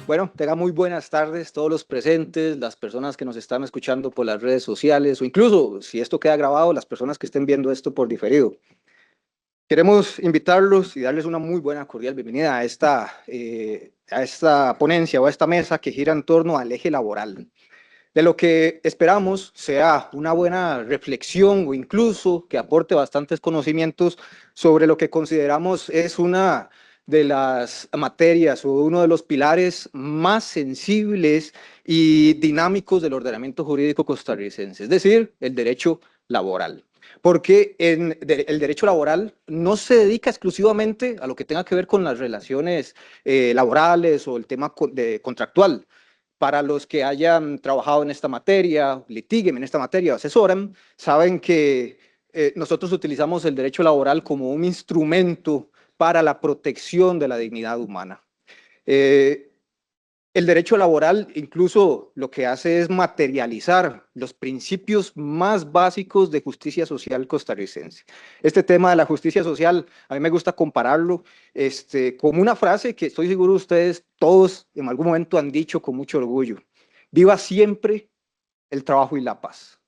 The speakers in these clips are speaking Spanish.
Bueno, tengan muy buenas tardes todos los presentes, las personas que nos están escuchando por las redes sociales o incluso, si esto queda grabado, las personas que estén viendo esto por diferido. Queremos invitarlos y darles una muy buena, cordial bienvenida a esta ponencia o a esta mesa que gira en torno al eje laboral. De lo que esperamos sea una buena reflexión o incluso que aporte bastantes conocimientos sobre lo que consideramos es una de las materias o uno de los pilares más sensibles y dinámicos del ordenamiento jurídico costarricense, es decir, el derecho laboral. Porque el derecho laboral no se dedica exclusivamente a lo que tenga que ver con las relaciones laborales o el tema contractual. Para los que hayan trabajado en esta materia, litiguen en esta materia o asesoran, saben que nosotros utilizamos el derecho laboral como un instrumento para la protección de la dignidad humana. El derecho laboral incluso lo que hace es materializar los principios más básicos de justicia social costarricense. Este tema de la justicia social, a mí me gusta compararlo con una frase que estoy seguro ustedes todos en algún momento han dicho con mucho orgullo. Viva siempre el trabajo y la paz.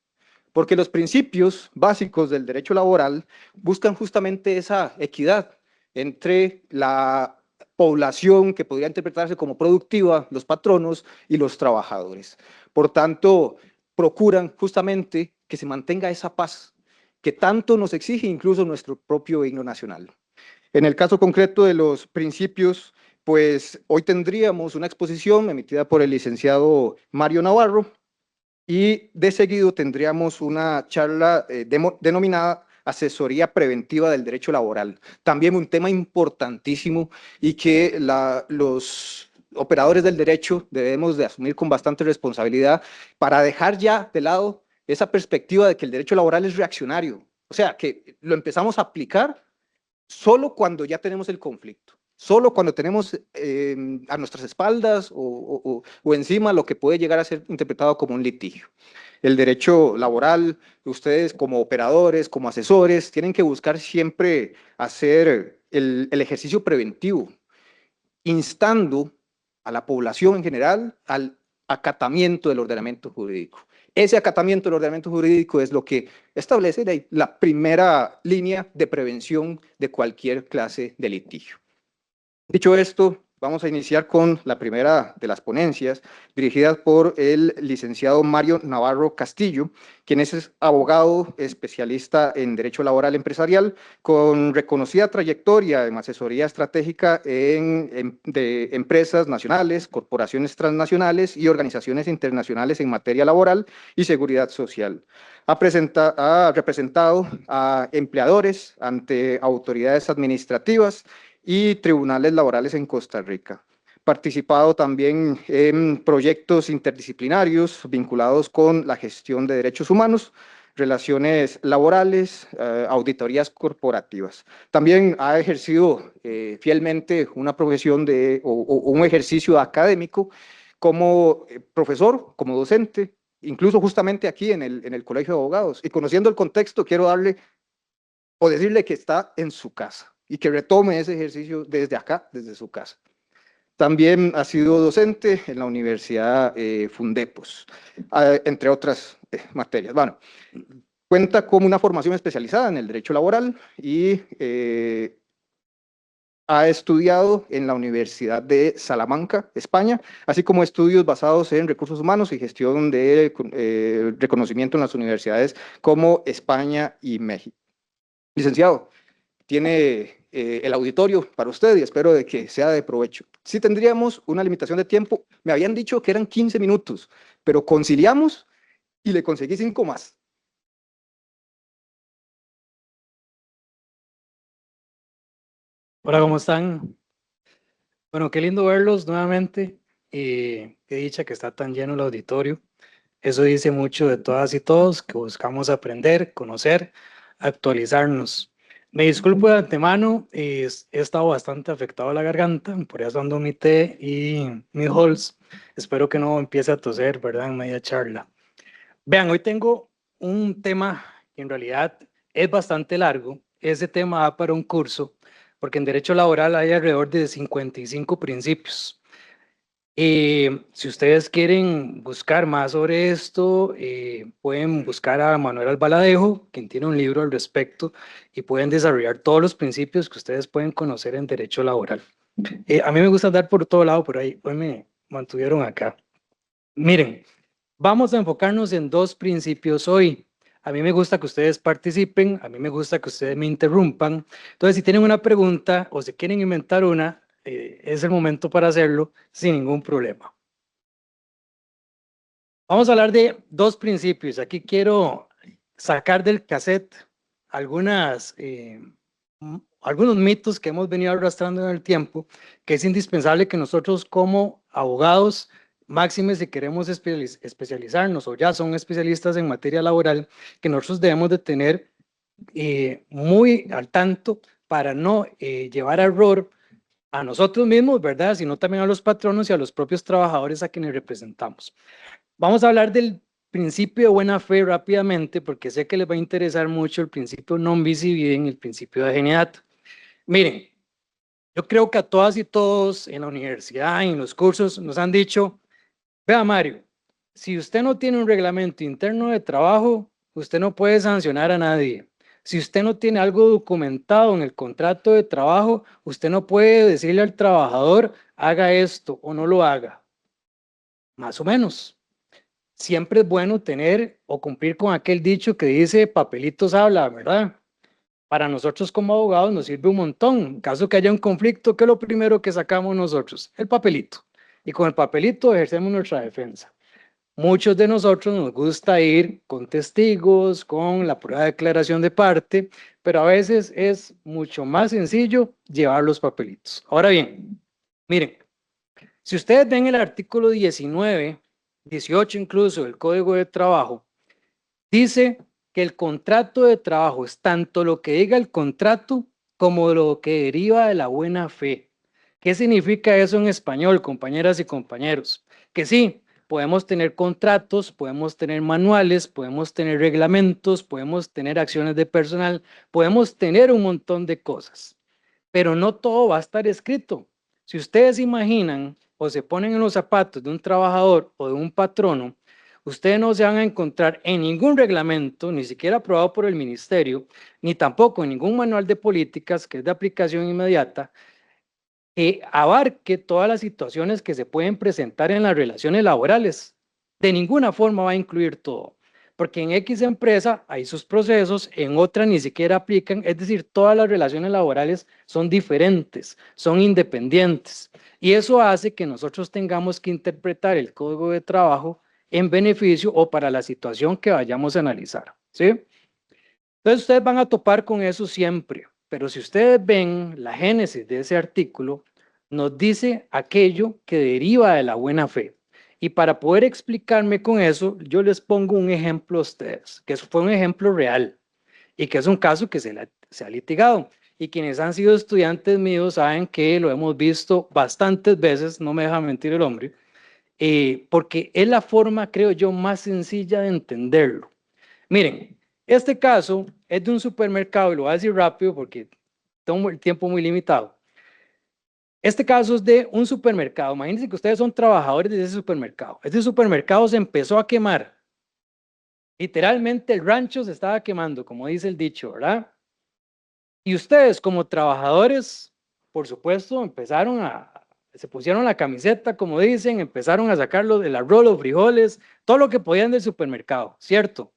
Porque los principios básicos del derecho laboral buscan justamente esa equidad entre la población que podría interpretarse como productiva, los patronos y los trabajadores. Por tanto, procuran justamente que se mantenga esa paz que tanto nos exige incluso nuestro propio himno nacional. En el caso concreto de los principios, pues hoy tendríamos una exposición emitida por el licenciado Mario Navarro, y de seguido tendríamos una charla denominada Asesoría Preventiva del Derecho Laboral. También un tema importantísimo y que los operadores del derecho debemos de asumir con bastante responsabilidad para dejar ya de lado esa perspectiva de que el derecho laboral es reaccionario. O sea, que lo empezamos a aplicar solo cuando ya tenemos el conflicto. Solo cuando tenemos a nuestras espaldas o encima lo que puede llegar a ser interpretado como un litigio. El derecho laboral, ustedes como operadores, como asesores, tienen que buscar siempre hacer el ejercicio preventivo, instando a la población en general al acatamiento del ordenamiento jurídico. Ese acatamiento del ordenamiento jurídico es lo que establece la primera línea de prevención de cualquier clase de litigio. Dicho esto, vamos a iniciar con la primera de las ponencias, dirigidas por el licenciado Mario Navarro Castillo, quien es abogado especialista en Derecho Laboral Empresarial, con reconocida trayectoria en asesoría estratégica de empresas nacionales, corporaciones transnacionales y organizaciones internacionales en materia laboral y seguridad social. Ha representado a empleadores ante autoridades administrativas y tribunales laborales en Costa Rica. Participado también en proyectos interdisciplinarios vinculados con la gestión de derechos humanos, relaciones laborales, auditorías corporativas. También ha ejercido fielmente una profesión o un ejercicio académico como profesor, como docente, incluso justamente aquí en el Colegio de Abogados. Y conociendo el contexto, quiero darle o decirle que está en su casa y que retome ese ejercicio desde acá, desde su casa. También ha sido docente en la Universidad Fundepos, entre otras materias. Bueno, cuenta con una formación especializada en el derecho laboral y ha estudiado en la Universidad de Salamanca, España, así como estudios basados en recursos humanos y gestión de reconocimiento en las universidades como España y México. Licenciado, tiene el auditorio para usted y espero de que sea de provecho. Sí tendríamos una limitación de tiempo. Me habían dicho que eran 15 minutos, pero conciliamos y le conseguí 5 más. Hola, ¿cómo están? Bueno, qué lindo verlos nuevamente y qué dicha que está tan lleno el auditorio. Eso dice mucho de todas y todos que buscamos aprender, conocer, actualizarnos. Me disculpo de antemano, he estado bastante afectado a la garganta, por eso ando mi té y mis Halls. Espero que no empiece a toser, ¿verdad? En media charla. Vean, hoy tengo un tema que en realidad es bastante largo. Ese tema va para un curso, porque en derecho laboral hay alrededor de 55 principios. Si ustedes quieren buscar más sobre esto, pueden buscar a Manuel Albaladejo, quien tiene un libro al respecto, y pueden desarrollar todos los principios que ustedes pueden conocer en derecho laboral. A mí me gusta andar por todo lado, pero hoy me mantuvieron acá. Miren, vamos a enfocarnos en dos principios hoy. A mí me gusta que ustedes participen, a mí me gusta que ustedes me interrumpan. Entonces, si tienen una pregunta o se quieren inventar una, es el momento para hacerlo sin ningún problema. Vamos a hablar de dos principios. Aquí quiero sacar del cassette algunos mitos que hemos venido arrastrando en el tiempo, que es indispensable que nosotros como abogados, máxime si queremos especializarnos o ya son especialistas en materia laboral, que nosotros debemos de tener muy al tanto para no llevar a error a nosotros mismos, ¿verdad? Sino también a los patronos y a los propios trabajadores a quienes representamos. Vamos a hablar del principio de buena fe rápidamente, porque sé que les va a interesar mucho el principio non bis in idem, el principio de ageneidad. Miren, yo creo que a todas y todos en la universidad, en los cursos, nos han dicho, vea Mario, si usted no tiene un reglamento interno de trabajo, usted no puede sancionar a nadie. Si usted no tiene algo documentado en el contrato de trabajo, usted no puede decirle al trabajador, haga esto o no lo haga. Más o menos. Siempre es bueno tener o cumplir con aquel dicho que dice papelitos habla, ¿verdad? Para nosotros como abogados nos sirve un montón. En caso que haya un conflicto, ¿qué es lo primero que sacamos nosotros? El papelito. Y con el papelito ejercemos nuestra defensa. Muchos de nosotros nos gusta ir con testigos, con la prueba de declaración de parte, pero a veces es mucho más sencillo llevar los papelitos. Ahora bien, miren, si ustedes ven el artículo 19, 18 incluso del Código de Trabajo, dice que el contrato de trabajo es tanto lo que diga el contrato como lo que deriva de la buena fe. ¿Qué significa eso en español, compañeras y compañeros? Que sí, podemos tener contratos, podemos tener manuales, podemos tener reglamentos, podemos tener acciones de personal, podemos tener un montón de cosas, pero no todo va a estar escrito. Si ustedes imaginan o se ponen en los zapatos de un trabajador o de un patrono, ustedes no se van a encontrar en ningún reglamento, ni siquiera aprobado por el ministerio, ni tampoco en ningún manual de políticas que es de aplicación inmediata, que abarque todas las situaciones que se pueden presentar en las relaciones laborales. De ninguna forma va a incluir todo, porque en X empresa hay sus procesos, en otra ni siquiera aplican, es decir, todas las relaciones laborales son diferentes, son independientes, y eso hace que nosotros tengamos que interpretar el código de trabajo en beneficio o para la situación que vayamos a analizar, ¿sí? Entonces ustedes van a topar con eso siempre, pero si ustedes ven la génesis de ese artículo, nos dice aquello que deriva de la buena fe. Y para poder explicarme con eso, yo les pongo un ejemplo a ustedes, que eso fue un ejemplo real y que es un caso que se ha litigado. Y quienes han sido estudiantes míos saben que lo hemos visto bastantes veces, no me deja mentir el hombre, porque es la forma, creo yo, más sencilla de entenderlo. Miren, este caso es de un supermercado, y lo voy a decir rápido porque tengo el tiempo muy limitado. Este caso es de un supermercado. Imagínense que ustedes son trabajadores de ese supermercado. Este supermercado se empezó a quemar. Literalmente el rancho se estaba quemando, como dice el dicho, ¿verdad? Y ustedes como trabajadores, por supuesto, se pusieron la camiseta, como dicen, empezaron a sacarlo del arroz, los frijoles, todo lo que podían del supermercado, ¿cierto?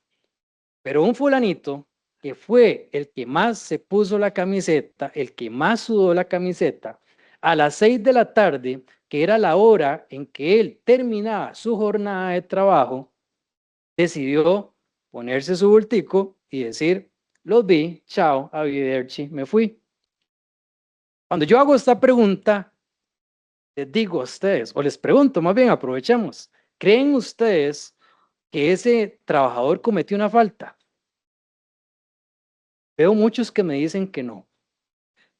Pero un fulanito que fue el que más se puso la camiseta, el que más sudó la camiseta, a las 6 de la tarde, que era la hora en que él terminaba su jornada de trabajo, decidió ponerse su bultico y decir, los vi, chao, arrivederci, me fui. Cuando yo hago esta pregunta, les digo a ustedes, o les pregunto, más bien aprovechemos, ¿creen ustedes que ese trabajador cometió una falta? Veo muchos que me dicen que no.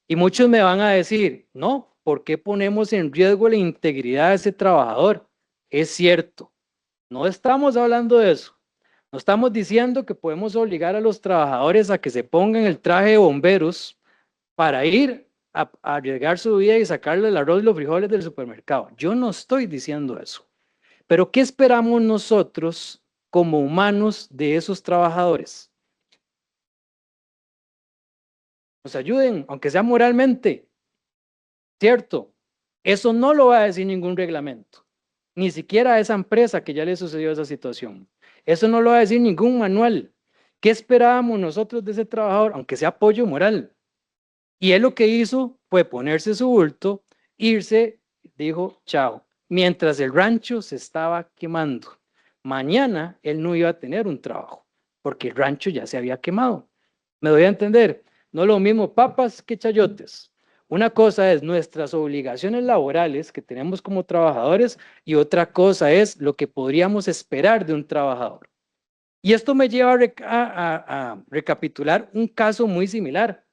Y muchos me van a decir, no, ¿por qué ponemos en riesgo la integridad de ese trabajador? Es cierto, no estamos hablando de eso. No estamos diciendo que podemos obligar a los trabajadores a que se pongan el traje de bomberos para ir a arriesgar su vida y sacarle el arroz y los frijoles del supermercado. Yo no estoy diciendo eso. Pero ¿qué esperamos nosotros como humanos de esos trabajadores? Nos ayuden, aunque sea moralmente, ¿cierto? Eso no lo va a decir ningún reglamento, ni siquiera a esa empresa que ya le sucedió esa situación. Eso no lo va a decir ningún manual. ¿Qué esperábamos nosotros de ese trabajador, aunque sea apoyo moral? Y él lo que hizo fue ponerse su bulto, irse, dijo chao, mientras el rancho se estaba quemando. Mañana él no iba a tener un trabajo, porque el rancho ya se había quemado. ¿Me doy a entender? No es lo mismo papas que chayotes. Una cosa es nuestras obligaciones laborales que tenemos como trabajadores y otra cosa es lo que podríamos esperar de un trabajador. Y esto me lleva a recapitular un caso muy similar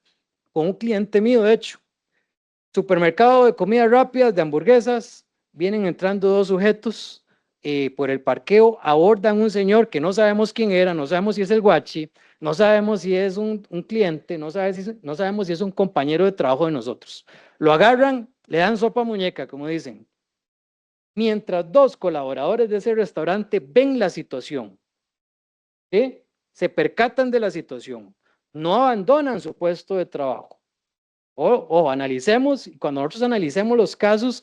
con un cliente mío, de hecho. Supermercado de comidas rápidas, de hamburguesas, vienen entrando dos sujetos por el parqueo, abordan un señor que no sabemos quién era, no sabemos si es el guachi, no sabemos si es un cliente, no sabemos si es un compañero de trabajo de nosotros. Lo agarran, le dan sopa a muñeca, como dicen. Mientras dos colaboradores de ese restaurante ven la situación, ¿sí? Se percatan de la situación, no abandonan su puesto de trabajo. O analicemos, cuando nosotros analicemos los casos,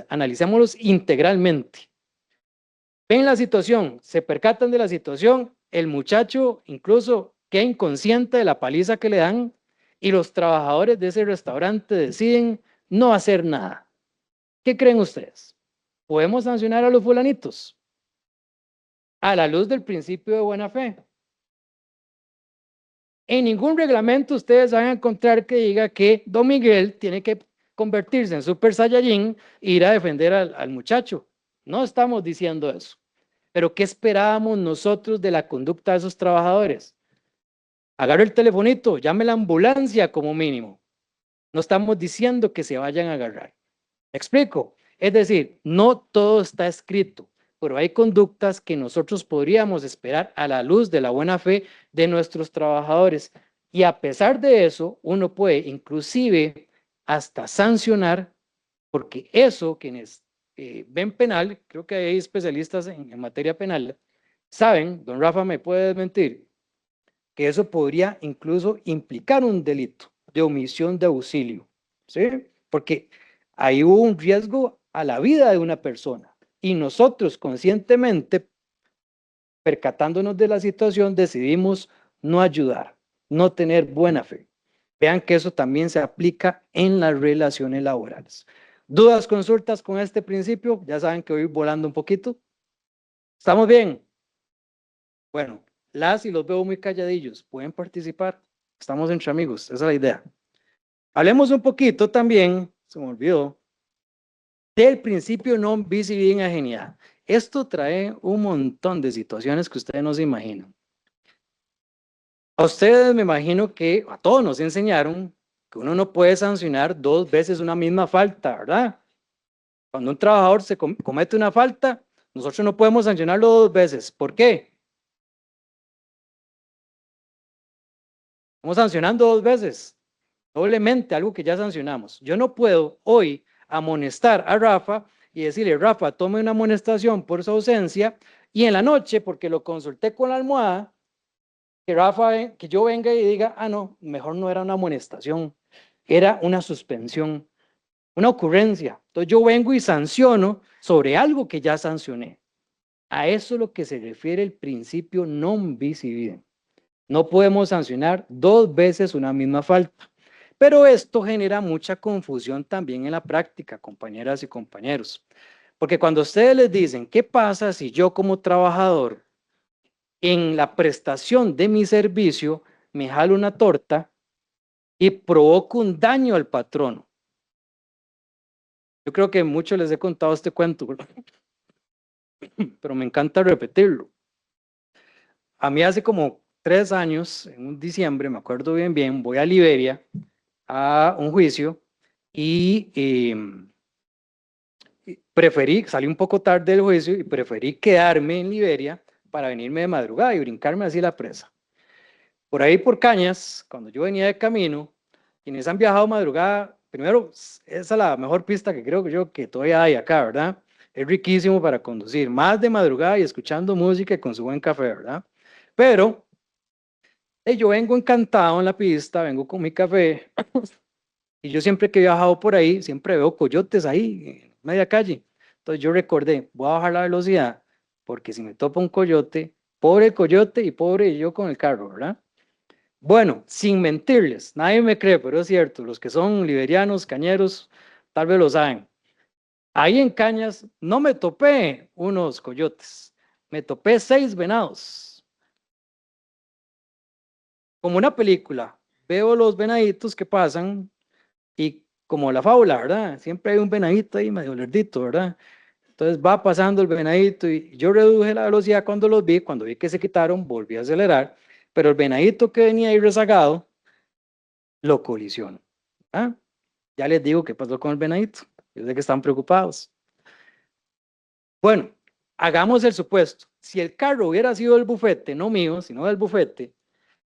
analicémoslos integralmente. Ven la situación, se percatan de la situación, el muchacho incluso queda inconsciente de la paliza que le dan y los trabajadores de ese restaurante deciden no hacer nada. ¿Qué creen ustedes? ¿Podemos sancionar a los fulanitos? A la luz del principio de buena fe. En ningún reglamento ustedes van a encontrar que diga que Don Miguel tiene que convertirse en Super Saiyajin e ir a defender al muchacho. No estamos diciendo eso. Pero ¿qué esperábamos nosotros de la conducta de esos trabajadores? Agarre el telefonito, llame la ambulancia como mínimo. No estamos diciendo que se vayan a agarrar. ¿Me explico? Es decir, no todo está escrito, pero hay conductas que nosotros podríamos esperar a la luz de la buena fe de nuestros trabajadores. Y a pesar de eso, uno puede inclusive hasta sancionar, porque eso quienes ven penal, creo que hay especialistas en materia penal, saben, don Rafa me puede desmentir, que eso podría incluso implicar un delito de omisión de auxilio, ¿sí? Porque ahí hubo un riesgo a la vida de una persona y nosotros conscientemente, percatándonos de la situación, decidimos no ayudar, no tener buena fe. Vean que eso también se aplica en las relaciones laborales. ¿Dudas, consultas con este principio? Ya saben que voy volando un poquito. ¿Estamos bien? Bueno, las y los veo muy calladillos. ¿Pueden participar? Estamos entre amigos, esa es la idea. Hablemos un poquito también, se me olvidó, del principio non bis in idem ageninam. Esto trae un montón de situaciones que ustedes no se imaginan. A ustedes me imagino que a todos nos enseñaron que uno no puede sancionar dos veces una misma falta, ¿verdad? Cuando un trabajador se comete una falta, nosotros no podemos sancionarlo dos veces. ¿Por qué? Estamos sancionando dos veces, doblemente, algo que ya sancionamos. Yo no puedo hoy amonestar a Rafa y decirle, Rafa, tome una amonestación por su ausencia, y en la noche, porque lo consulté con la almohada, que Rafa, que yo venga y diga, ah, no, mejor no era una amonestación, era una suspensión, una ocurrencia. Entonces yo vengo y sanciono sobre algo que ya sancioné. A eso es lo que se refiere el principio non bis in idem. No podemos sancionar dos veces una misma falta. Pero esto genera mucha confusión también en la práctica, compañeras y compañeros. Porque cuando ustedes les dicen, ¿qué pasa si yo como trabajador en la prestación de mi servicio me jalo una torta y provoco un daño al patrono? Yo creo que muchos les he contado este cuento, pero me encanta repetirlo. A mí hace como 3 años, en un diciembre, me acuerdo bien, voy a Liberia a un juicio y salí un poco tarde del juicio y preferí quedarme en Liberia para venirme de madrugada y brincarme así la presa. Por ahí por Cañas, cuando yo venía de camino, quienes han viajado madrugada primero, esa es la mejor pista que creo que yo que todavía hay acá, ¿verdad? Es riquísimo para conducir, más de madrugada y escuchando música y con su buen café, ¿verdad? Pero yo vengo encantado en la pista, vengo con mi café y yo siempre que he viajado por ahí, siempre veo coyotes ahí en media calle. Entonces yo recordé, voy a bajar la velocidad porque si me topa un coyote, pobre el coyote y pobre yo con el carro, ¿verdad? Bueno, sin mentirles, nadie me cree, pero es cierto, los que son liberianos, cañeros, tal vez lo saben. Ahí en Cañas no me topé unos coyotes, me topé 6 venados. Como una película, veo los venaditos que pasan y como la fábula, ¿verdad? Siempre hay un venadito ahí medio lerdito, ¿verdad? Entonces va pasando el venadito y yo reduje la velocidad cuando vi que se quitaron, volví a acelerar, pero el venadito que venía ahí rezagado lo colisionó. ¿Ah? Ya les digo qué pasó con el venadito. Yo sé que están preocupados. Bueno, hagamos el supuesto. Si el carro hubiera sido del bufete, no mío, sino del bufete,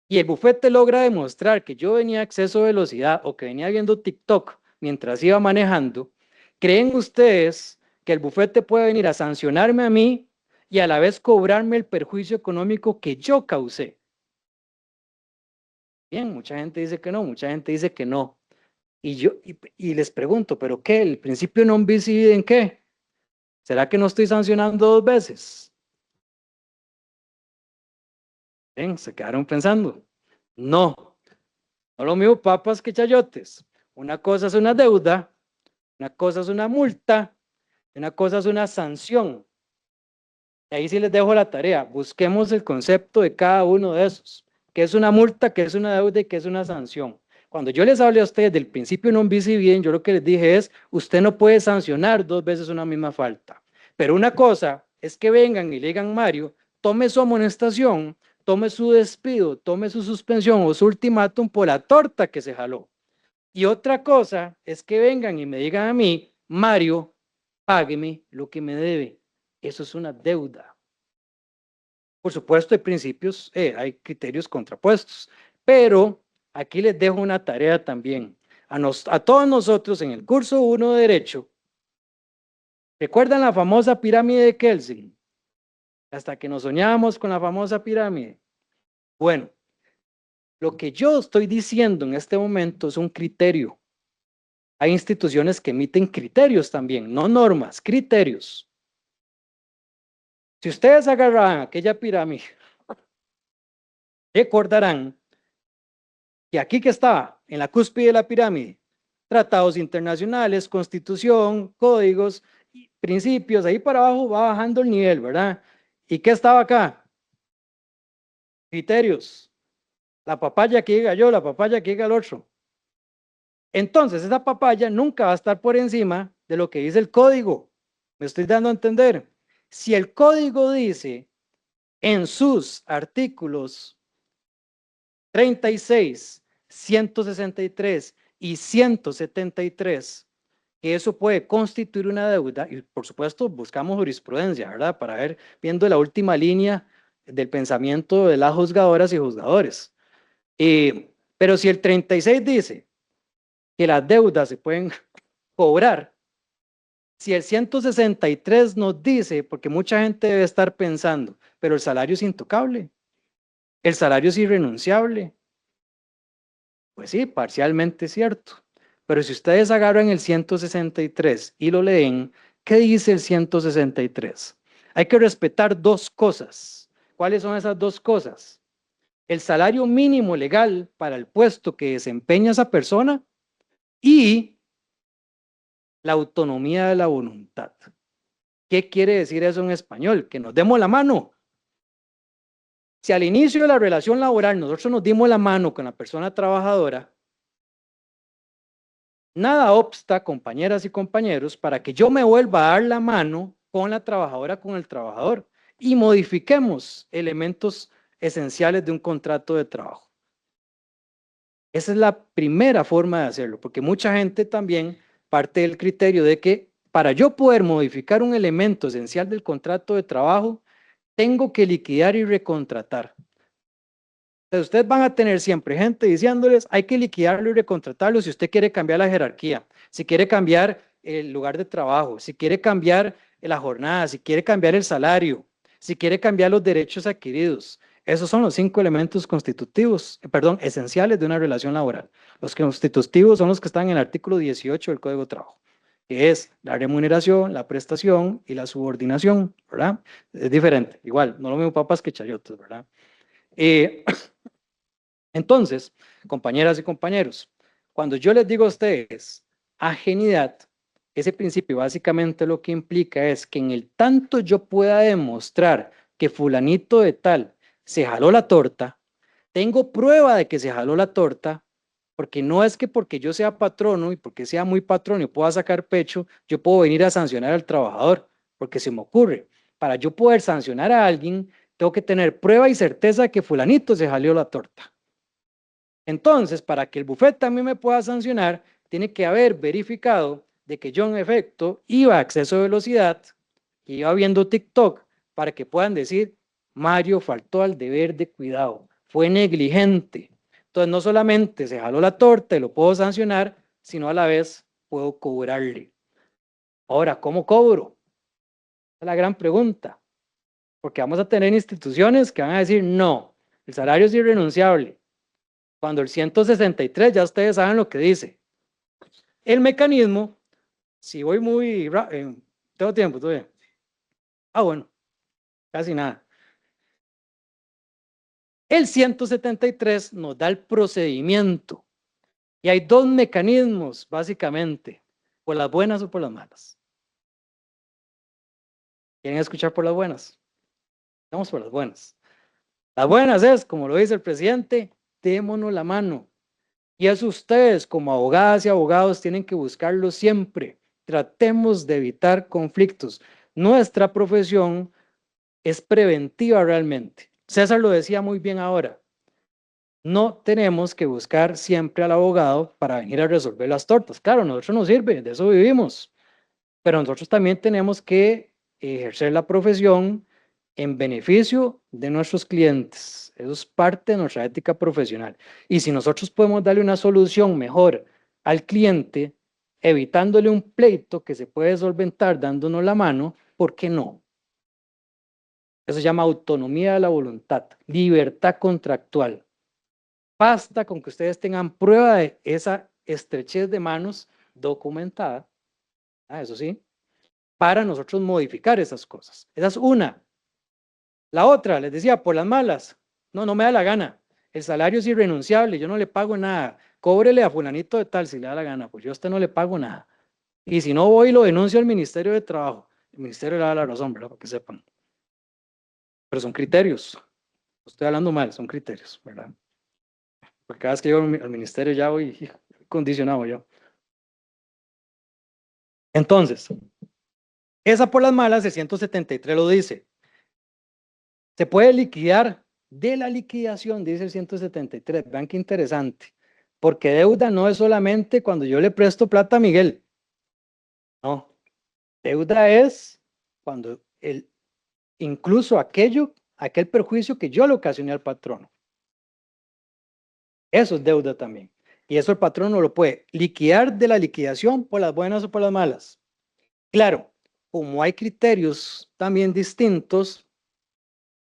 y el bufete logra demostrar que yo venía a exceso de velocidad o que venía viendo TikTok mientras iba manejando, ¿creen ustedes que el bufete puede venir a sancionarme a mí y a la vez cobrarme el perjuicio económico que yo causé? Bien, mucha gente dice que no, mucha gente dice que no. Y les pregunto, ¿pero qué? ¿El principio non bis in qué? ¿Será que no estoy sancionando 2 veces? Bien, se quedaron pensando. No, no lo mismo papas que chayotes. Una cosa es una deuda, una cosa es una multa, una cosa es una sanción. Y ahí sí les dejo la tarea. Busquemos el concepto de cada uno de esos. ¿Qué es una multa, qué es una deuda y qué es una sanción? Cuando yo les hablé a ustedes del principio non bis in idem, yo lo que les dije es, usted no puede sancionar 2 veces una misma falta. Pero una cosa es que vengan y le digan, Mario, tome su amonestación, tome su despido, tome su suspensión o su ultimátum por la torta que se jaló. Y otra cosa es que vengan y me digan a mí, Mario, págueme lo que me debe. Eso es una deuda. Por supuesto, hay principios, hay criterios contrapuestos, pero aquí les dejo una tarea también. A todos nosotros en el curso 1 de Derecho, ¿recuerdan la famosa pirámide de Kelsen? Hasta que nos soñábamos con la famosa pirámide. Bueno, lo que yo estoy diciendo en este momento es un criterio. Hay instituciones que emiten criterios también, no normas, criterios. Si ustedes agarran aquella pirámide, recordarán que aquí que estaba, en la cúspide de la pirámide, tratados internacionales, constitución, códigos, principios, ahí para abajo va bajando el nivel, ¿verdad? ¿Y qué estaba acá? Criterios. La papaya que diga yo, la papaya que diga el otro. Entonces, esa papaya nunca va a estar por encima de lo que dice el código. Me estoy dando a entender. Si el código dice en sus artículos 36, 163 y 173, que eso puede constituir una deuda, y por supuesto buscamos jurisprudencia, ¿verdad? Para ver, viendo la última línea del pensamiento de las juzgadoras y juzgadores. Pero si el 36 dice que las deudas se pueden cobrar, si el 163 nos dice, porque mucha gente debe estar pensando, pero el salario es intocable, el salario es irrenunciable. Pues sí, parcialmente es cierto. Pero si ustedes agarran el 163 y lo leen, ¿qué dice el 163? Hay que respetar 2 cosas. ¿Cuáles son esas 2 cosas? El salario mínimo legal para el puesto que desempeña esa persona y la autonomía de la voluntad. ¿Qué quiere decir eso en español? Que nos demos la mano. Si al inicio de la relación laboral nosotros nos dimos la mano con la persona trabajadora, nada obsta, compañeras y compañeros, para que yo me vuelva a dar la mano con la trabajadora, con el trabajador y modifiquemos elementos esenciales de un contrato de trabajo. Esa es la primera forma de hacerlo, porque mucha gente también parte del criterio de que para yo poder modificar un elemento esencial del contrato de trabajo, tengo que liquidar y recontratar. Entonces, ustedes van a tener siempre gente diciéndoles, hay que liquidarlo y recontratarlo si usted quiere cambiar la jerarquía, si quiere cambiar el lugar de trabajo, si quiere cambiar la jornada, si quiere cambiar el salario, si quiere cambiar los derechos adquiridos. Esos son los 5 elementos constitutivos, perdón, esenciales de una relación laboral. Los constitutivos son los que están en el artículo 18 del Código de Trabajo, que es la remuneración, la prestación y la subordinación, ¿verdad? Es diferente, igual, no lo mismo papas que chayotes, ¿verdad? Entonces, compañeras y compañeros, cuando yo les digo a ustedes ajenidad, ese principio básicamente lo que implica es que en el tanto yo pueda demostrar que fulanito de tal se jaló la torta, tengo prueba de que se jaló la torta, porque no es que porque yo sea patrono y porque sea muy patrono y pueda sacar pecho, yo puedo venir a sancionar al trabajador, porque se me ocurre. Para yo poder sancionar a alguien, tengo que tener prueba y certeza de que fulanito se jaló la torta. Entonces, para que el bufete también me pueda sancionar, tiene que haber verificado de que yo en efecto iba a exceso de velocidad, que iba viendo TikTok, para que puedan decir, Mario faltó al deber de cuidado, fue negligente. Entonces, no solamente se jaló la torta y lo puedo sancionar, sino a la vez puedo cobrarle. Ahora, ¿cómo cobro? Esa es la gran pregunta, porque vamos a tener instituciones que van a decir, no, el salario es irrenunciable. Cuando el 163 ya ustedes saben lo que dice. El mecanismo, si voy muy... tengo tiempo todavía. Bueno, casi nada. El 173 nos da el procedimiento y hay dos mecanismos, básicamente, por las buenas o por las malas. ¿Quieren escuchar por las buenas? Vamos por las buenas. Las buenas es, como lo dice el presidente, démonos la mano. Y eso ustedes, como abogadas y abogados, tienen que buscarlo siempre. Tratemos de evitar conflictos. Nuestra profesión es preventiva realmente. César lo decía muy bien ahora. No tenemos que buscar siempre al abogado para venir a resolver las tortas. Claro, a nosotros nos sirve, de eso vivimos. Pero nosotros también tenemos que ejercer la profesión en beneficio de nuestros clientes. Eso es parte de nuestra ética profesional. Y si nosotros podemos darle una solución mejor al cliente, evitándole un pleito que se puede solventar dándonos la mano, ¿por qué no? Eso se llama autonomía de la voluntad, libertad contractual. Basta con que ustedes tengan prueba de esa estrechez de manos documentada, eso sí, para nosotros modificar esas cosas. Esa es una. La otra, les decía, por las malas, no me da la gana. El salario es irrenunciable, yo no le pago nada. Cóbrele a fulanito de tal si le da la gana, pues yo a usted no le pago nada. Y si no voy y lo denuncio al Ministerio de Trabajo, el Ministerio le da la razón, ¿verdad? Para que sepan. Pero son criterios. No estoy hablando mal, son criterios, ¿verdad? Porque cada vez que llego al ministerio ya voy condicionado yo. Entonces, esa por las malas, el 173 lo dice. Se puede liquidar de la liquidación, dice el 173. Vean qué interesante. Porque deuda no es solamente cuando yo le presto plata a Miguel. No. Deuda es cuando incluso aquel perjuicio que yo le ocasioné al patrono. Eso es deuda también. Y eso el patrón no lo puede liquidar de la liquidación por las buenas o por las malas. Claro, como hay criterios también distintos,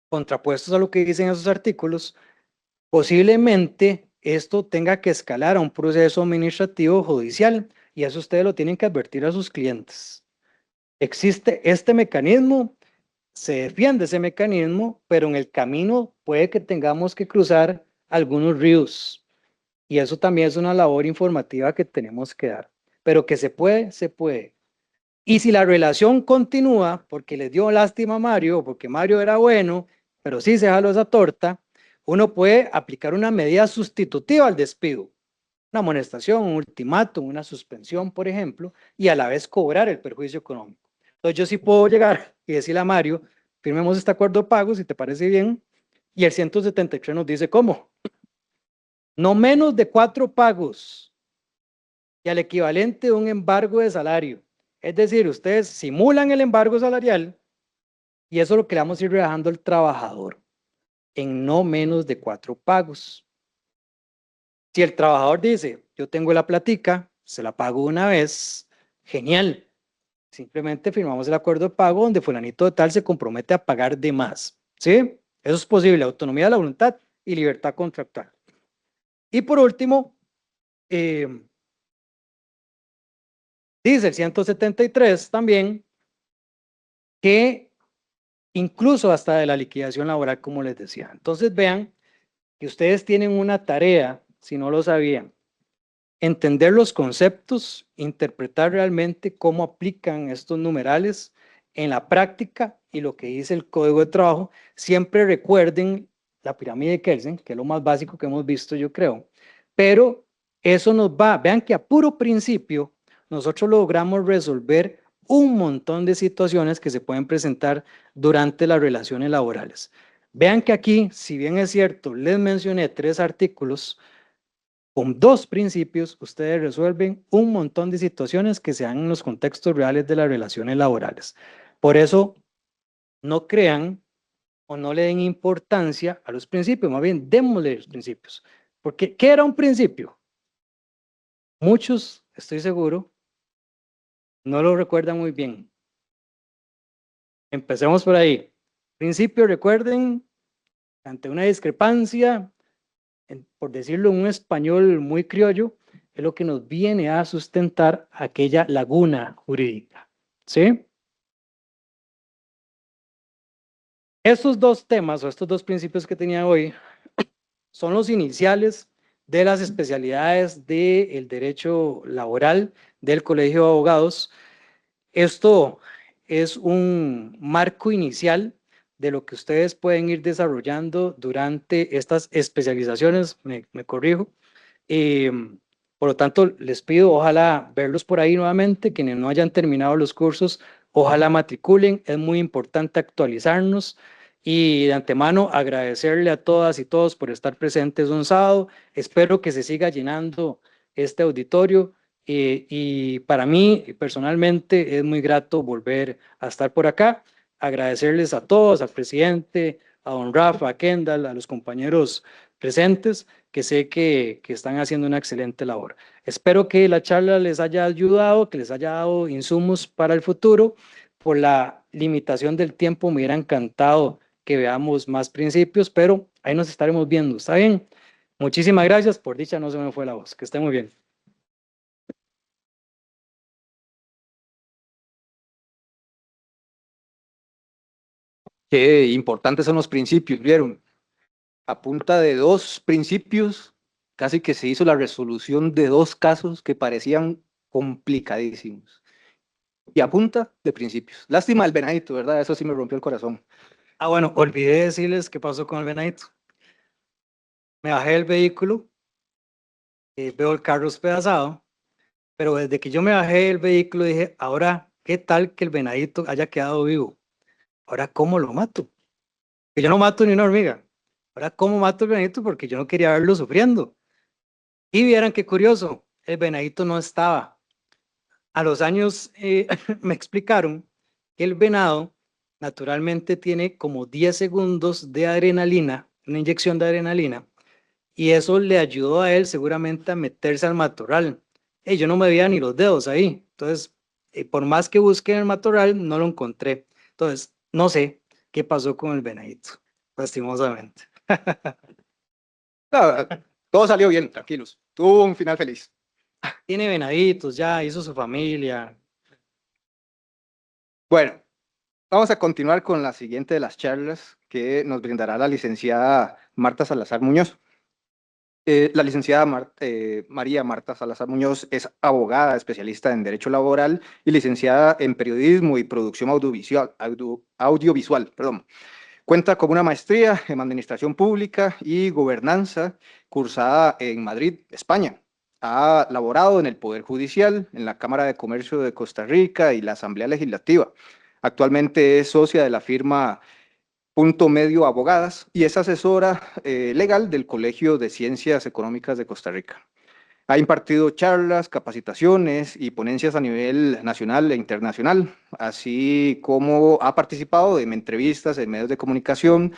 contrapuestos a lo que dicen esos artículos, posiblemente esto tenga que escalar a un proceso administrativo judicial y eso ustedes lo tienen que advertir a sus clientes. Existe este mecanismo, se defiende ese mecanismo, pero en el camino puede que tengamos que cruzar algunos ríos. Y eso también es una labor informativa que tenemos que dar. Pero que se puede, se puede. Y si la relación continúa, porque les dio lástima a Mario, porque Mario era bueno, pero sí se jaló esa torta, uno puede aplicar una medida sustitutiva al despido. Una amonestación, un ultimátum, una suspensión, por ejemplo, y a la vez cobrar el perjuicio económico. Entonces yo sí puedo llegar y decirle a Mario, firmemos este acuerdo de pago, si te parece bien, y el 173 nos dice cómo. No menos de 4 pagos y al equivalente de un embargo de salario. Es decir, ustedes simulan el embargo salarial y eso es lo que le vamos a ir rebajando al trabajador. en no menos de 4 pagos. Si el trabajador dice, yo tengo la platica, se la pago una vez, genial. Simplemente firmamos el acuerdo de pago donde fulanito de tal se compromete a pagar de más. ¿Sí? Eso es posible, autonomía de la voluntad y libertad contractual. Y por último, dice el 173 también que incluso hasta de la liquidación laboral, como les decía. Entonces vean que ustedes tienen una tarea, si no lo sabían, entender los conceptos, interpretar realmente cómo aplican estos numerales en la práctica y lo que dice el Código de Trabajo. Siempre recuerden la pirámide de Kelsen, que es lo más básico que hemos visto, yo creo, pero eso nos va, vean que a puro principio nosotros logramos resolver un montón de situaciones que se pueden presentar durante las relaciones laborales. Vean que aquí, si bien es cierto, les mencioné 3 artículos, con 2 principios, ustedes resuelven un montón de situaciones que se dan en los contextos reales de las relaciones laborales. Por eso, no crean o no le den importancia a los principios, más bien démosle los principios. Porque, ¿qué era un principio? Muchos, estoy seguro, no lo recuerdan muy bien. Empecemos por ahí. Principio, recuerden, ante una discrepancia, por decirlo en un español muy criollo, es lo que nos viene a sustentar aquella laguna jurídica. ¿Sí? Estos 2 temas o estos 2 principios que tenía hoy son los iniciales de las especialidades del derecho laboral del Colegio de Abogados. Esto es un marco inicial de lo que ustedes pueden ir desarrollando durante estas especializaciones, me corrijo. Por lo tanto, les pido, ojalá verlos por ahí nuevamente, quienes no hayan terminado los cursos, ojalá matriculen, es muy importante actualizarnos y de antemano agradecerle a todas y todos por estar presentes un sábado, espero que se siga llenando este auditorio y para mí personalmente es muy grato volver a estar por acá, agradecerles a todos, al presidente, a don Rafa, a Kendall, a los compañeros presentes, que sé que están haciendo una excelente labor. Espero que la charla les haya ayudado, que les haya dado insumos para el futuro. Por la limitación del tiempo me hubiera encantado que veamos más principios, pero ahí nos estaremos viendo. ¿Está bien? Muchísimas gracias. Por dicha no se me fue la voz. Que esté muy bien. Qué importantes son los principios, ¿vieron? A punta de 2 principios, casi que se hizo la resolución de 2 casos que parecían complicadísimos. Y a punta de principios. Lástima el venadito, ¿verdad? Eso sí me rompió el corazón. Ah, bueno, olvidé decirles qué pasó con el venadito. Me bajé del vehículo, veo el carro despedazado, pero desde que yo me bajé del vehículo dije, ahora, ¿qué tal que el venadito haya quedado vivo? Ahora, ¿cómo lo mato? Que yo no mato ni una hormiga. Ahora, ¿cómo mato el venadito? Porque yo no quería verlo sufriendo. Y vieran qué curioso, el venadito no estaba. A los años me explicaron que el venado naturalmente tiene como 10 segundos de adrenalina, una inyección de adrenalina, y eso le ayudó a él seguramente a meterse al matorral. Yo no me veía ni los dedos ahí, entonces, por más que busqué en el matorral, no lo encontré. Entonces, no sé qué pasó con el venadito, lastimosamente. No, todo salió bien, tranquilos. Tuvo un final feliz. Tiene venaditos, ya hizo su familia. Bueno, vamos a continuar con la siguiente de las charlas que nos brindará la licenciada Marta Salazar Muñoz. La licenciada María Marta Salazar Muñoz es abogada, especialista en Derecho Laboral y licenciada en Periodismo y Producción Audiovisual. Perdón. Cuenta con una maestría en Administración Pública y Gobernanza cursada en Madrid, España. Ha laborado en el Poder Judicial, en la Cámara de Comercio de Costa Rica y la Asamblea Legislativa. Actualmente es socia de la firma Punto Medio Abogadas y es asesora legal del Colegio de Ciencias Económicas de Costa Rica. Ha impartido charlas, capacitaciones y ponencias a nivel nacional e internacional, así como ha participado en entrevistas en medios de comunicación,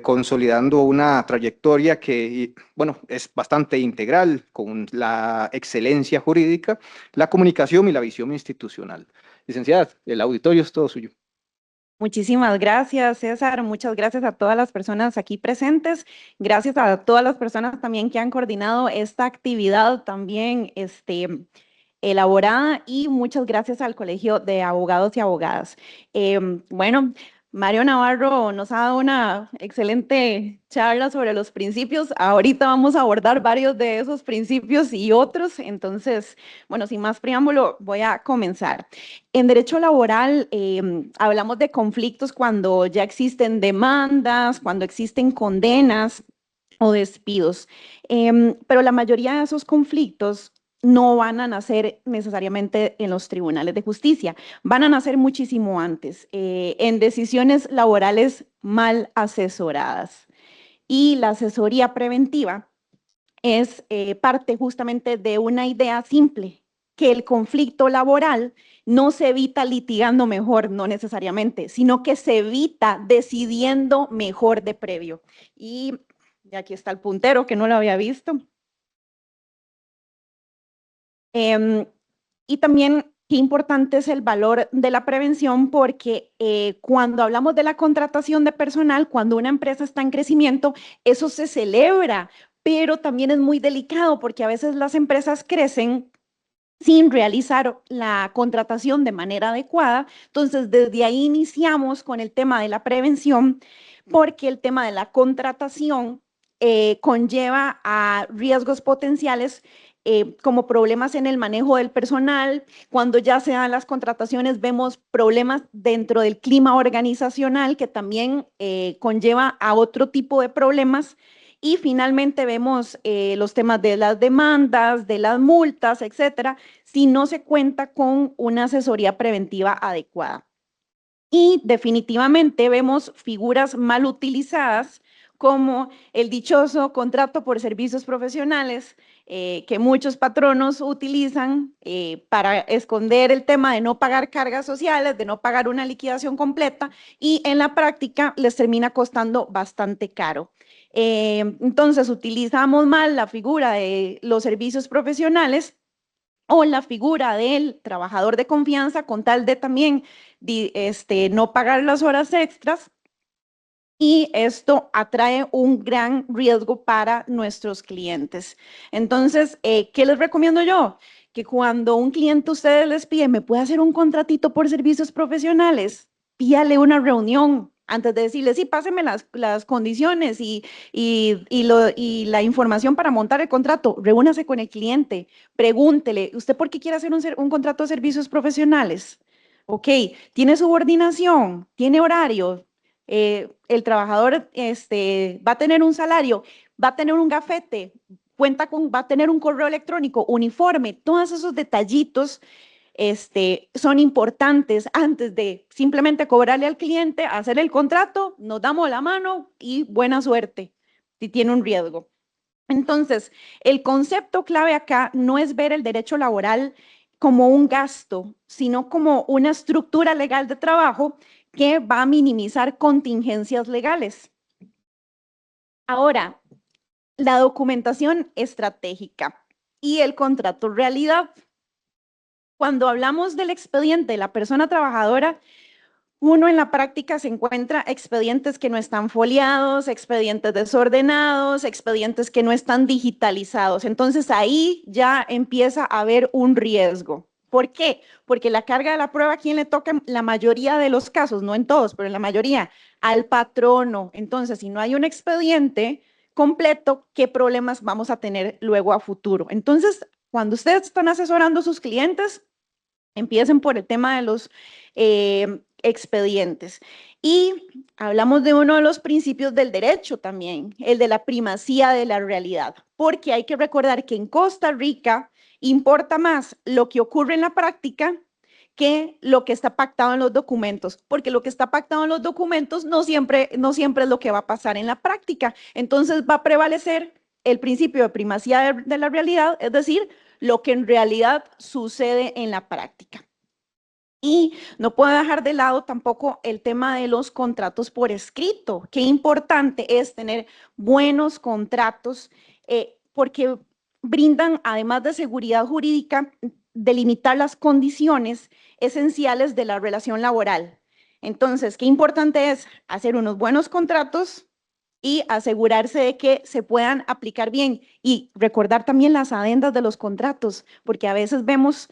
consolidando una trayectoria que, bueno, es bastante integral con la excelencia jurídica, la comunicación y la visión institucional. Licenciada, el auditorio es todo suyo. Muchísimas gracias, César. Muchas gracias a todas las personas aquí presentes. Gracias a todas las personas también que han coordinado esta actividad también elaborada y muchas gracias al Colegio de Abogados y Abogadas. Bueno, Mario Navarro nos ha dado una excelente charla sobre los principios. Ahorita vamos a abordar varios de esos principios y otros. Entonces, bueno, sin más preámbulo, voy a comenzar. En derecho laboral hablamos de conflictos cuando ya existen demandas, cuando existen condenas o despidos. Pero la mayoría de esos conflictos no van a nacer necesariamente en los tribunales de justicia, van a nacer muchísimo antes, en decisiones laborales mal asesoradas. Y la asesoría preventiva es parte justamente de una idea simple, que el conflicto laboral no se evita litigando mejor, no necesariamente, sino que se evita decidiendo mejor de previo. Y aquí está el puntero, que no lo había visto. Y también qué importante es el valor de la prevención porque cuando hablamos de la contratación de personal, cuando una empresa está en crecimiento, eso se celebra, pero también es muy delicado porque a veces las empresas crecen sin realizar la contratación de manera adecuada. Entonces, desde ahí iniciamos con el tema de la prevención porque el tema de la contratación conlleva a riesgos potenciales como problemas en el manejo del personal. Cuando ya se dan las contrataciones, vemos problemas dentro del clima organizacional que también conlleva a otro tipo de problemas. Y finalmente vemos los temas de las demandas, de las multas, etcétera, si no se cuenta con una asesoría preventiva adecuada. Y definitivamente vemos figuras mal utilizadas como el dichoso contrato por servicios profesionales que muchos patronos utilizan para esconder el tema de no pagar cargas sociales, de no pagar una liquidación completa y en la práctica les termina costando bastante caro. Entonces utilizamos mal la figura de los servicios profesionales o la figura del trabajador de confianza con tal de también no pagar las horas extras y esto atrae un gran riesgo para nuestros clientes. Entonces, ¿qué les recomiendo yo? Que cuando un cliente a ustedes les pide, ¿me puede hacer un contratito por servicios profesionales? Pídale una reunión antes de decirle, sí, páseme las condiciones y la información para montar el contrato. Reúnase con el cliente, pregúntele, ¿usted por qué quiere hacer un contrato de servicios profesionales? Ok, ¿tiene subordinación? ¿Tiene horario? El trabajador va a tener un salario, va a tener un gafete, va a tener un correo electrónico, uniforme, todos esos detallitos son importantes antes de simplemente cobrarle al cliente, hacer el contrato, nos damos la mano y buena suerte si tiene un riesgo. Entonces, el concepto clave acá no es ver el derecho laboral como un gasto, sino como una estructura legal de trabajo que va a minimizar contingencias legales. Ahora, la documentación estratégica y el contrato realidad. Cuando hablamos del expediente de la persona trabajadora, uno en la práctica se encuentra expedientes que no están foliados, expedientes desordenados, expedientes que no están digitalizados. Entonces ahí ya empieza a haber un riesgo. ¿Por qué? Porque la carga de la prueba, ¿a quién le toca? En la mayoría de los casos, no en todos, pero en la mayoría, al patrono. Entonces, si no hay un expediente completo, ¿qué problemas vamos a tener luego a futuro? Entonces, cuando ustedes están asesorando a sus clientes, empiecen por el tema de los expedientes. Y hablamos de uno de los principios del derecho también, el de la primacía de la realidad, porque hay que recordar que en Costa Rica importa más lo que ocurre en la práctica que lo que está pactado en los documentos, porque lo que está pactado en los documentos no siempre es lo que va a pasar en la práctica. Entonces va a prevalecer el principio de primacía de la realidad, es decir, lo que en realidad sucede en la práctica. Y no puedo dejar de lado tampoco el tema de los contratos por escrito. Qué importante es tener buenos contratos porque brindan, además de seguridad jurídica, delimitar las condiciones esenciales de la relación laboral. Entonces, qué importante es hacer unos buenos contratos y asegurarse de que se puedan aplicar bien y recordar también las adendas de los contratos, porque a veces vemos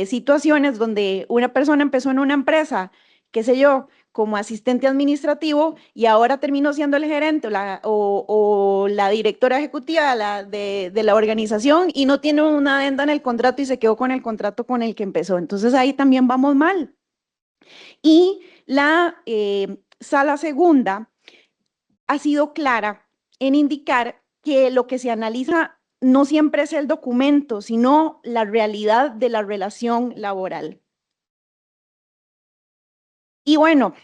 situaciones donde una persona empezó en una empresa, qué sé yo, como asistente administrativo y ahora terminó siendo el gerente o la directora ejecutiva de la organización y no tiene una adenda en el contrato y se quedó con el contrato con el que empezó. Entonces ahí también vamos mal. Y la sala segunda ha sido clara en indicar que lo que se analiza no siempre es el documento, sino la realidad de la relación laboral. Y bueno,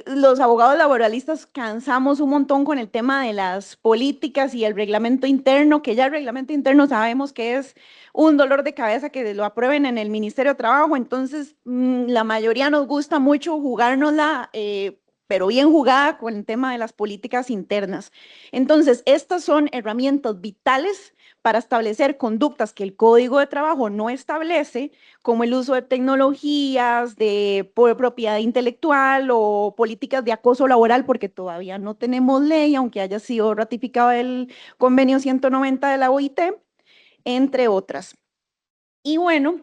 los abogados laboralistas cansamos un montón con el tema de las políticas y el reglamento interno, que ya el reglamento interno sabemos que es un dolor de cabeza que lo aprueben en el Ministerio de Trabajo, entonces la mayoría nos gusta mucho jugárnosla, pero bien jugada con el tema de las políticas internas. Entonces, estas son herramientas vitales para establecer conductas que el Código de Trabajo no establece, como el uso de tecnologías, de propiedad intelectual o políticas de acoso laboral, porque todavía no tenemos ley, aunque haya sido ratificado el convenio 190 de la OIT, entre otras. Y bueno,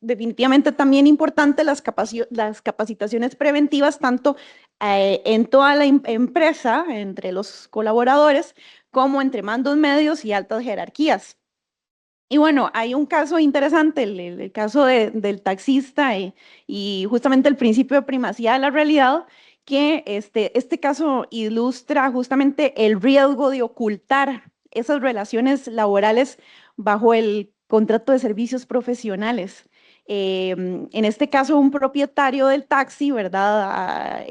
definitivamente también importante las capacitaciones preventivas, tanto en toda la empresa, entre los colaboradores, como entre mandos medios y altas jerarquías. Y bueno, hay un caso interesante, el caso del taxista y justamente el principio de primacía de la realidad, que este caso ilustra justamente el riesgo de ocultar esas relaciones laborales bajo el contrato de servicios profesionales. En este caso, un propietario del taxi, ¿verdad?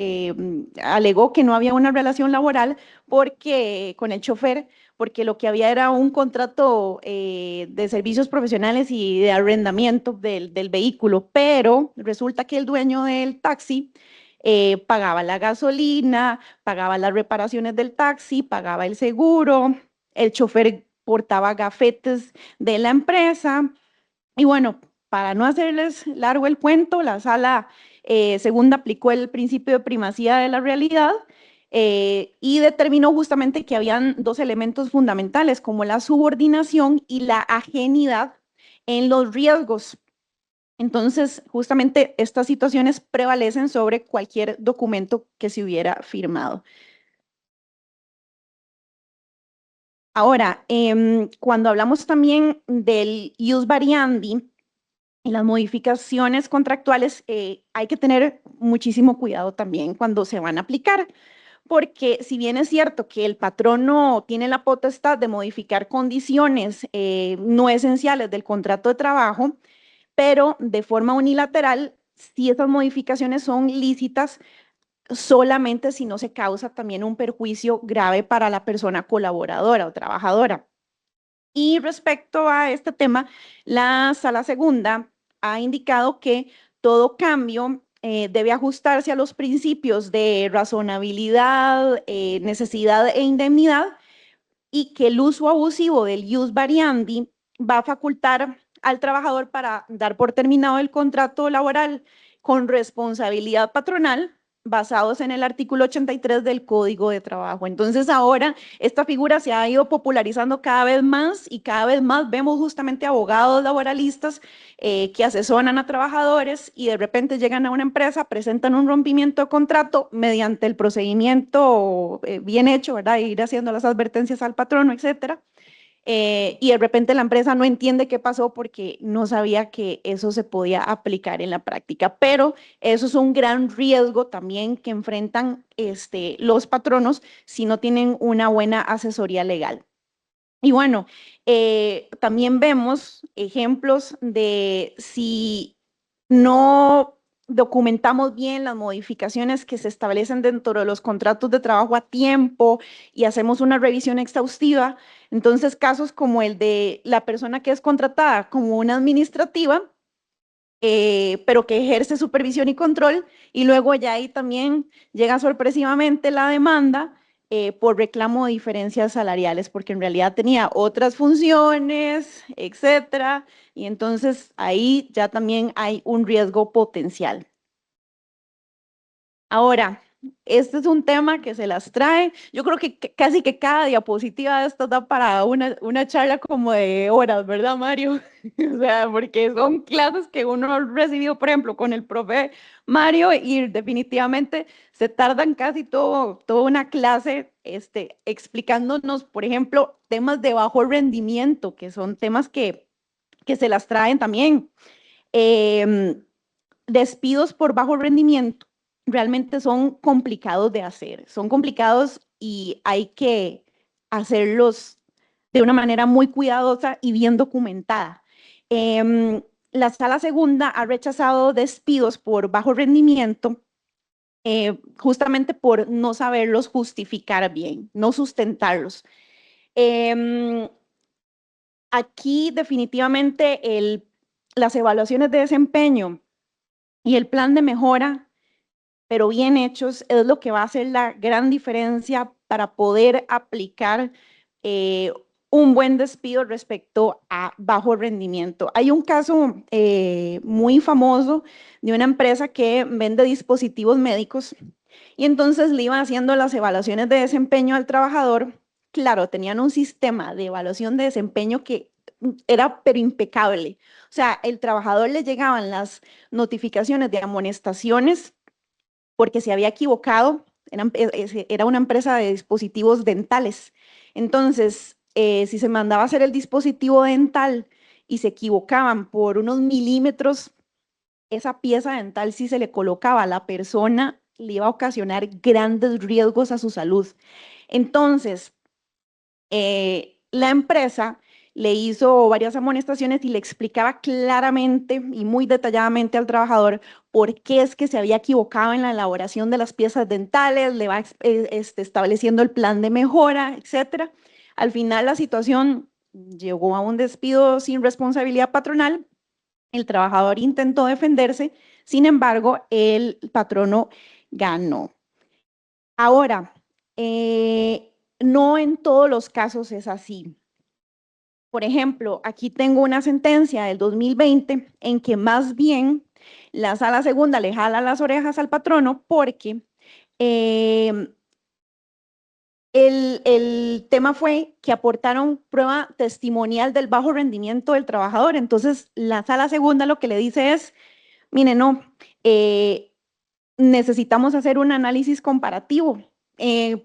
Alegó que no había una relación laboral porque con el chofer, porque lo que había era un contrato de servicios profesionales y de arrendamiento del vehículo, pero resulta que el dueño del taxi pagaba la gasolina, pagaba las reparaciones del taxi, pagaba el seguro, el chofer portaba gafetes de la empresa y bueno, para no hacerles largo el cuento, la sala segunda aplicó el principio de primacía de la realidad y determinó justamente que habían dos elementos fundamentales, como la subordinación y la ajenidad en los riesgos. Entonces, justamente estas situaciones prevalecen sobre cualquier documento que se hubiera firmado. Ahora, cuando hablamos también del ius variandi, y las modificaciones contractuales, hay que tener muchísimo cuidado también cuando se van a aplicar, porque si bien es cierto que el patrono tiene la potestad de modificar condiciones no esenciales del contrato de trabajo, pero de forma unilateral, si esas modificaciones son lícitas, solamente si no se causa también un perjuicio grave para la persona colaboradora o trabajadora. Y respecto a este tema, la sala segunda ha indicado que todo cambio debe ajustarse a los principios de razonabilidad, necesidad e indemnidad y que el uso abusivo del ius variandi va a facultar al trabajador para dar por terminado el contrato laboral con responsabilidad patronal basados en el artículo 83 del Código de Trabajo. Entonces ahora esta figura se ha ido popularizando cada vez más y cada vez más vemos justamente abogados laboralistas que asesoran a trabajadores y de repente llegan a una empresa, presentan un rompimiento de contrato mediante el procedimiento bien hecho, ¿verdad? Ir haciendo las advertencias al patrono, etcétera. Y de repente la empresa no entiende qué pasó porque no sabía que eso se podía aplicar en la práctica, pero eso es un gran riesgo también que enfrentan los patronos si no tienen una buena asesoría legal. Y bueno, también vemos ejemplos de si no documentamos bien las modificaciones que se establecen dentro de los contratos de trabajo a tiempo y hacemos una revisión exhaustiva, entonces casos como el de la persona que es contratada como una administrativa, pero que ejerce supervisión y control, y luego ya ahí también llega sorpresivamente la demanda por reclamo de diferencias salariales, porque en realidad tenía otras funciones, etcétera, y entonces ahí ya también hay un riesgo potencial. Ahora, este es un tema que se las trae. Yo creo que casi que cada diapositiva de esto da para una charla como de horas, ¿verdad, Mario? O sea, porque son clases que uno ha recibido, por ejemplo, con el profe Mario, y definitivamente se tardan casi toda una clase explicándonos, por ejemplo, temas de bajo rendimiento, que son temas que se las traen también. Despidos por bajo rendimiento realmente son complicados de hacer, son complicados y hay que hacerlos de una manera muy cuidadosa y bien documentada. La Sala Segunda ha rechazado despidos por bajo rendimiento justamente por no saberlos justificar bien, no sustentarlos. Aquí definitivamente las evaluaciones de desempeño y el plan de mejora, pero bien hechos, es lo que va a hacer la gran diferencia para poder aplicar un buen despido respecto a bajo rendimiento. Hay un caso muy famoso de una empresa que vende dispositivos médicos y entonces le iban haciendo las evaluaciones de desempeño al trabajador. Claro, tenían un sistema de evaluación de desempeño que era pero impecable. O sea, el trabajador le llegaban las notificaciones de amonestaciones porque se había equivocado, era una empresa de dispositivos dentales. Entonces, si se mandaba a hacer el dispositivo dental y se equivocaban por unos milímetros, esa pieza dental, si se le colocaba a la persona, le iba a ocasionar grandes riesgos a su salud. Entonces, la empresa le hizo varias amonestaciones y le explicaba claramente y muy detalladamente al trabajador por qué es que se había equivocado en la elaboración de las piezas dentales, le va estableciendo el plan de mejora, etcétera. Al final la situación llegó a un despido sin responsabilidad patronal. El trabajador intentó defenderse, sin embargo, el patrono ganó. Ahora, no en todos los casos es así. Por ejemplo, aquí tengo una sentencia del 2020 en que más bien la Sala Segunda le jala las orejas al patrono porque el tema fue que aportaron prueba testimonial del bajo rendimiento del trabajador. Entonces, la Sala Segunda lo que le dice es, mire, no, necesitamos hacer un análisis comparativo,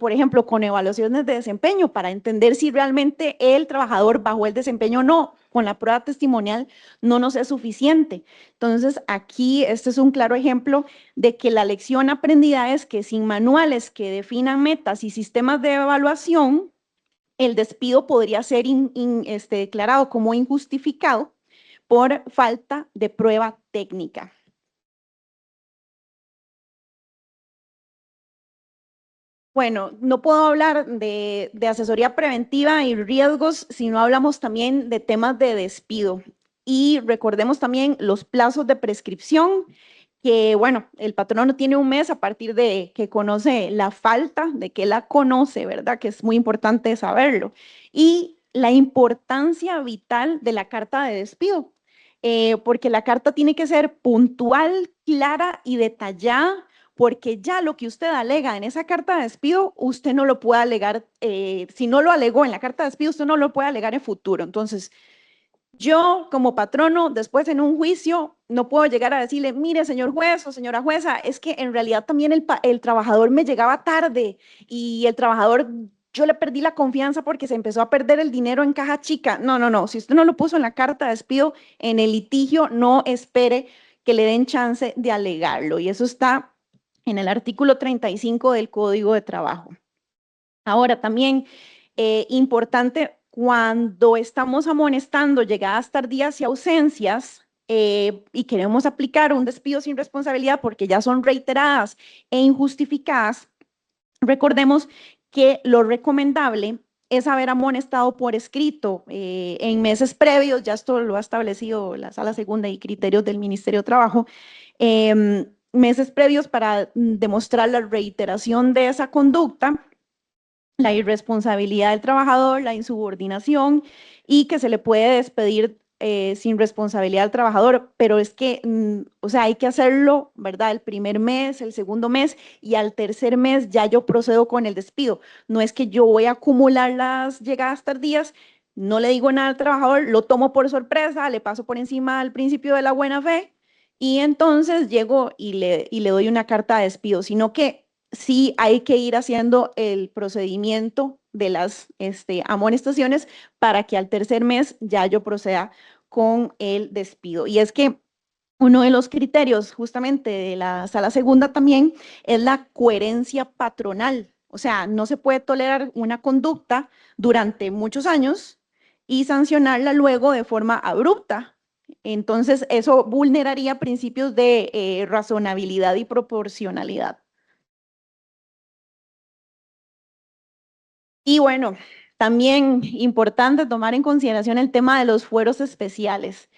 por ejemplo, con evaluaciones de desempeño para entender si realmente el trabajador bajó el desempeño o no. Con la prueba testimonial no nos es suficiente. Entonces, aquí este es un claro ejemplo de que la lección aprendida es que sin manuales que definan metas y sistemas de evaluación, el despido podría ser declarado como injustificado por falta de prueba técnica. Bueno, no puedo hablar de asesoría preventiva y riesgos si no hablamos también de temas de despido. Y recordemos también los plazos de prescripción, que bueno, el patrono tiene un mes a partir de que conoce la falta, de que la conoce, ¿verdad? Que es muy importante saberlo. Y la importancia vital de la carta de despido, porque la carta tiene que ser puntual, clara y detallada, porque ya lo que usted alega en esa carta de despido, usted no lo puede alegar, si no lo alegó en la carta de despido, usted no lo puede alegar en futuro. Entonces, yo como patrono, después en un juicio, no puedo llegar a decirle, mire, señor juez o señora jueza, es que en realidad también el trabajador me llegaba tarde y el trabajador, yo le perdí la confianza porque se empezó a perder el dinero en caja chica. No, no, no, si usted no lo puso en la carta de despido, en el litigio, no espere que le den chance de alegarlo. Y eso está en el artículo 35 del Código de Trabajo. Ahora, también importante, cuando estamos amonestando llegadas tardías y ausencias, y queremos aplicar un despido sin responsabilidad porque ya son reiteradas e injustificadas, recordemos que lo recomendable es haber amonestado por escrito en meses previos, ya esto lo ha establecido la Sala Segunda y criterios del Ministerio de Trabajo, meses previos para demostrar la reiteración de esa conducta, la irresponsabilidad del trabajador, la insubordinación y que se le puede despedir sin responsabilidad al trabajador, pero es que, o sea, hay que hacerlo, ¿verdad? El primer mes, el segundo mes y al tercer mes ya yo procedo con el despido. No es que yo voy a acumular las llegadas tardías, no le digo nada al trabajador, lo tomo por sorpresa, le paso por encima al principio de la buena fe y entonces llego y le doy una carta de despido, sino que sí hay que ir haciendo el procedimiento de las amonestaciones para que al tercer mes ya yo proceda con el despido. Y es que uno de los criterios justamente de la Sala Segunda también es la coherencia patronal. O sea, no se puede tolerar una conducta durante muchos años y sancionarla luego de forma abrupta. Entonces, eso vulneraría principios de razonabilidad y proporcionalidad. Y bueno, también importante tomar en consideración el tema de los fueros especiales.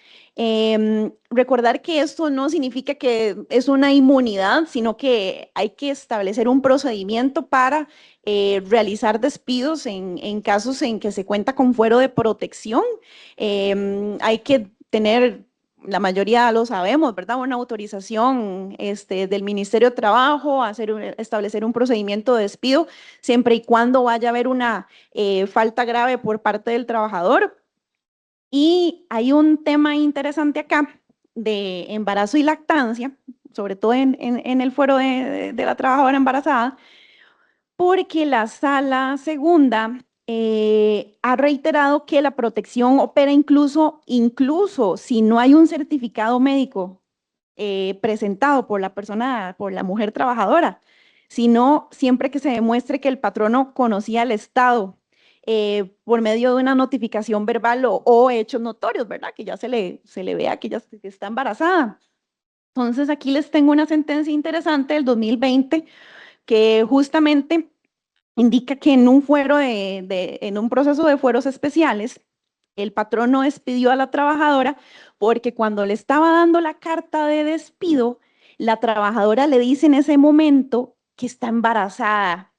Recordar que esto no significa que es una inmunidad, sino que hay que establecer un procedimiento para realizar despidos en casos en que se cuenta con fuero de protección. Hay que tener, la mayoría lo sabemos, ¿verdad? Una autorización del Ministerio de Trabajo, establecer un procedimiento de despido, siempre y cuando vaya a haber una falta grave por parte del trabajador. Y hay un tema interesante acá de embarazo y lactancia, sobre todo en el fuero de la trabajadora embarazada, porque la Sala Segunda ha reiterado que la protección opera incluso si no hay un certificado médico presentado por la persona, por la mujer trabajadora, sino siempre que se demuestre que el patrono conocía al Estado por medio de una notificación verbal o hechos notorios, ¿verdad? Que ya se le vea que ya está embarazada. Entonces, aquí les tengo una sentencia interesante del 2020 que justamente indica que en un en un proceso de fueros especiales, el patrono despidió a la trabajadora porque cuando le estaba dando la carta de despido, la trabajadora le dice en ese momento que está embarazada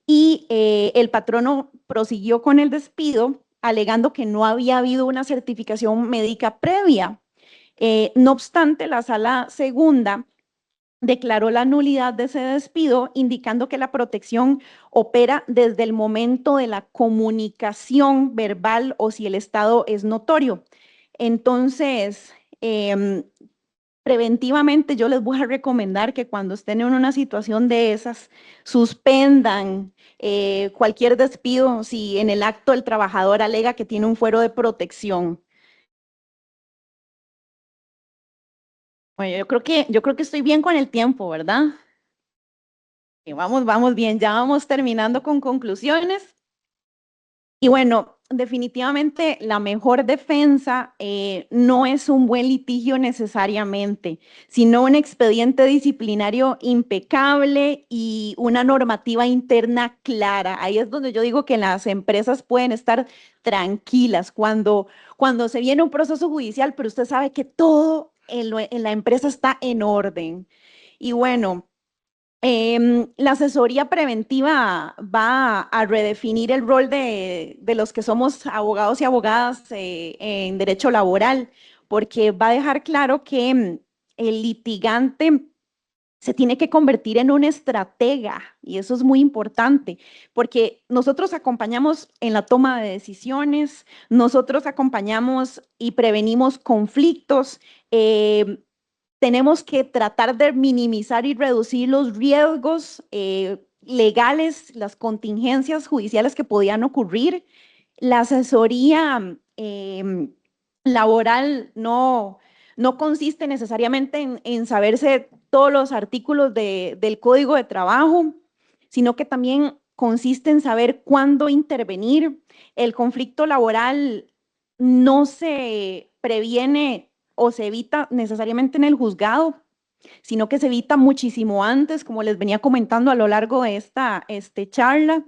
y el patrono prosiguió con el despido alegando que no había habido una certificación médica previa. No obstante, la Sala Segunda declaró la nulidad de ese despido, indicando que la protección opera desde el momento de la comunicación verbal o si el estado es notorio. Entonces, preventivamente yo les voy a recomendar que cuando estén en una situación de esas, suspendan cualquier despido si en el acto el trabajador alega que tiene un fuero de protección. Bueno, yo creo que estoy bien con el tiempo, ¿verdad? Vamos bien, ya vamos terminando con conclusiones. Y bueno, definitivamente la mejor defensa no es un buen litigio necesariamente, sino un expediente disciplinario impecable y una normativa interna clara. Ahí es donde yo digo que las empresas pueden estar tranquilas cuando se viene un proceso judicial, pero usted sabe que todo en la empresa está en orden. Y bueno. La asesoría preventiva va a redefinir el rol de los que somos abogados y abogadas en derecho laboral, porque va a dejar claro que el litigante se tiene que convertir en un estratega y eso es muy importante porque nosotros acompañamos en la toma de decisiones, nosotros acompañamos y prevenimos conflictos, tenemos que tratar de minimizar y reducir los riesgos legales, las contingencias judiciales que podían ocurrir. La asesoría laboral no consiste necesariamente en saberse todos los artículos del Código de Trabajo, sino que también consiste en saber cuándo intervenir. El conflicto laboral no se previene o se evita necesariamente en el juzgado, sino que se evita muchísimo antes, como les venía comentando a lo largo de esta charla.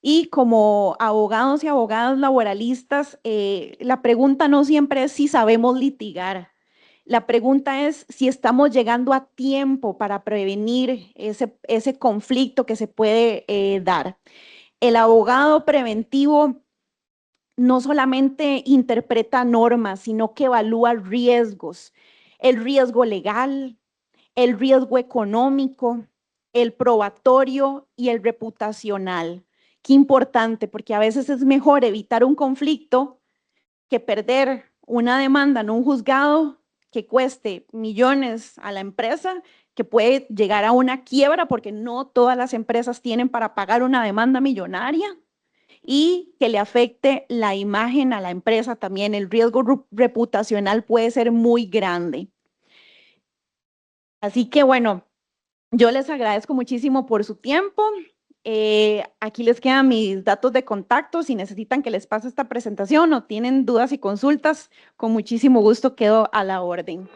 Y como abogados y abogadas laboralistas, la pregunta no siempre es si sabemos litigar. La pregunta es si estamos llegando a tiempo para prevenir ese conflicto que se puede dar. El abogado preventivo no solamente interpreta normas, sino que evalúa riesgos, el riesgo legal, el riesgo económico, el probatorio y el reputacional. Qué importante, porque a veces es mejor evitar un conflicto que perder una demanda en un juzgado que cueste millones a la empresa, que puede llegar a una quiebra porque no todas las empresas tienen para pagar una demanda millonaria, y que le afecte la imagen a la empresa también. El riesgo reputacional puede ser muy grande. Así que bueno, yo les agradezco muchísimo por su tiempo. Aquí les quedan mis datos de contacto. Si necesitan que les pase esta presentación o tienen dudas y consultas, con muchísimo gusto quedo a la orden.